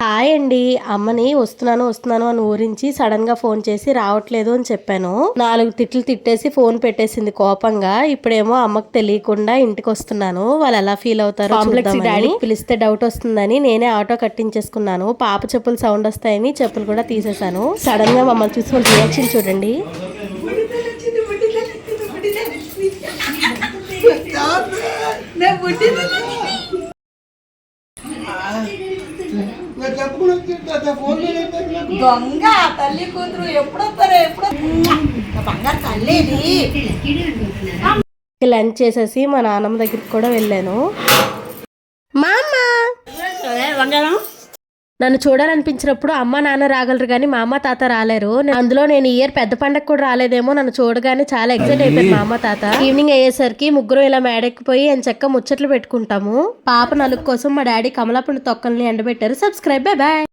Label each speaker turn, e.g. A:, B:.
A: Hi అండి. అమ్మని వస్తున్నాను అని ఊరించి సడన్ గా ఫోన్ చేసి రావట్లేదు అని చెప్పాను. 4 తిట్లు తిట్టేసి ఫోన్ పెట్టేసింది కోపంగా. ఇప్పుడేమో అమ్మకు తెలియకుండా ఇంటికి వస్తున్నాను. వాళ్ళు ఎలా ఫీల్ అవుతారో చూద్దామని. డాడీ పిలిస్తే డౌట్ వస్తుందని నేనే ఆటో కట్టించేసుకున్నాను. పాప చెప్పులు సౌండ్ వస్తాయని చెప్పులు కూడా తీసేశాను. సడన్ గా మమ్మల్ని చూసి వాళ్ళ రియాక్షన్ చూడండి.
B: దొంగ తల్లి కూతురు ఎప్పుడు బంగారు తల్లేది.
A: లంచ్ చేసేసి మా నాన్నమ్మ దగ్గరికి కూడా వెళ్ళాను. నన్ను చూడాలనిపించినప్పుడు అమ్మ నాన్న రాగలరు కానీ మా అమ్మ తాత రాలేరు. అందులో నేను ఈ ఇయర్ పెద్ద పండగ కూడా రాలేదేమో. నన్ను చూడగానే చాలా ఎక్సైట్ అయిపోయింది మా అమ్మ తాత. ఈవినింగ్ అయ్యేసరికి ముగ్గురు ఇలా మేడెక్కిపోయి ఎంచక్క ముచ్చట్లు పెట్టుకుంటాము. పాప నలుగు కోసం మా డాడీ కమలాపుండి తొక్కల్ని ఎండబెట్టారు. Subscribe, bye.